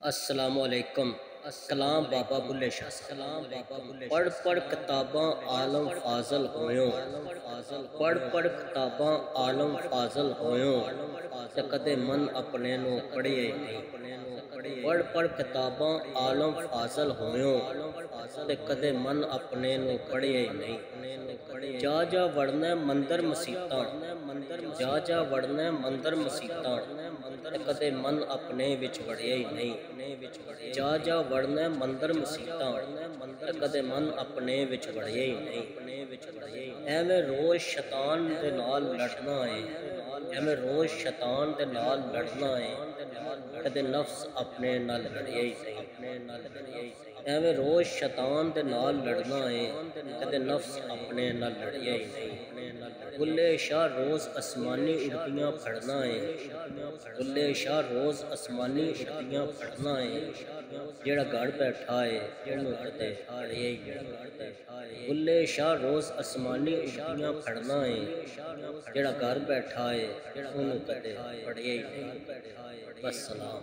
السلام علیکم۔ کلام بابا بلے شاہ پڑھ پڑھ کتاباں عالم فاضل ہویوں، پڑھ پڑھ کتاباں عالم فاضل ہویوں، تے کدے من اپنے نو پڑھیے نہیں۔ پڑھ پڑھ کتاباں عالم فاضل ہویوں، تے کدے من اپنے نو پڑھیے نہیں۔ جا جا وڑنا مندر مسیتاں، جا جا وڑنا مندر مسیتاں، تے کدے من اپنے وچ وڑیا ہی نہیں۔ جا جا وڑنا مندر مسیتاں، تے کدے من اپنے وچ وڑیا ہی نہیں۔ ایویں روز شیطان دے نال لڑنا ہے، ایویں روز شیطان دے نال لڑنا ہے، کدے نفس اپنے نال لڑیا ہی نہیں۔ ایویں روز شیطان دے نال لڑنا ہے، کدے نفس اپنے نال لڑیا ہی نہیں۔ بلے شاہ روز آسمانی اڑتیاں پھڑنا ہے، بلے شاہ روز آسمانی اڑتیاں پھڑنا ہے، جیڑا گھر بیٹھا ہے اونوں کدے پڑھیا ہی نہیں۔ بلے شاہ روز آسمانی اڑتیاں پھڑنا ہے، جیڑا گھر بیٹھا ہے اونوں کدے پڑھیا ہی نہیں۔ والسلام۔